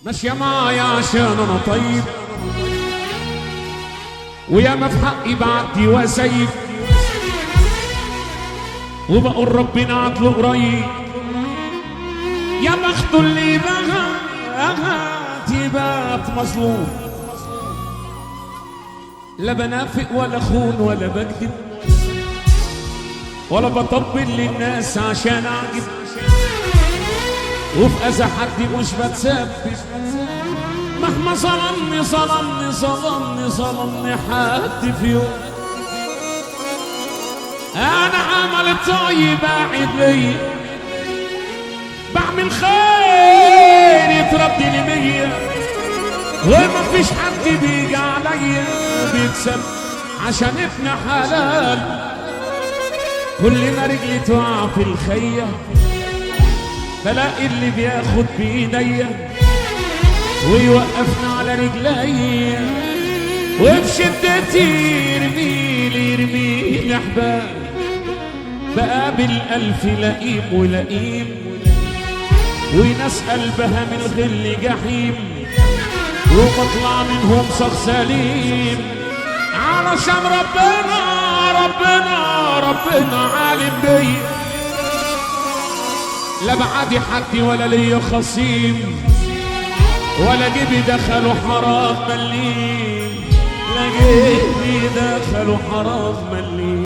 ماشية معايا عشان انا طيب، ويا ما في حقي بعدي واسيب، وبقول ربنا عدله قريب. يا بخته اللي بات مظلوم، لا بنافق ولا خون ولا بكذب ولا بطبل للناس عشان اعجب، وفي اذى حد مش بتسبب. مهما ظلمني حد في يوم، انا عمل طيب قاعد ليا، بعمل خير يتردي لي 100، وما فيش حد بيجي عليا بيكسب عشان ابن حلال. كل ما رجلي تقع في الخيه بلاقي اللي بياخد بايديا ويوقفنا على رجليا، وبشدتي يرميلي حبال. بقابل 1000 لئيم ولئيم، وناس قلبها من الغل جحيم، وبطلع منهم صخ سليم علشان ربنا عالم بيا. لا بعدي حد ولا ليا خصيم، ولا جيبي دخلوا حرام مليم، لا جيبي دخلوا حرام مليم.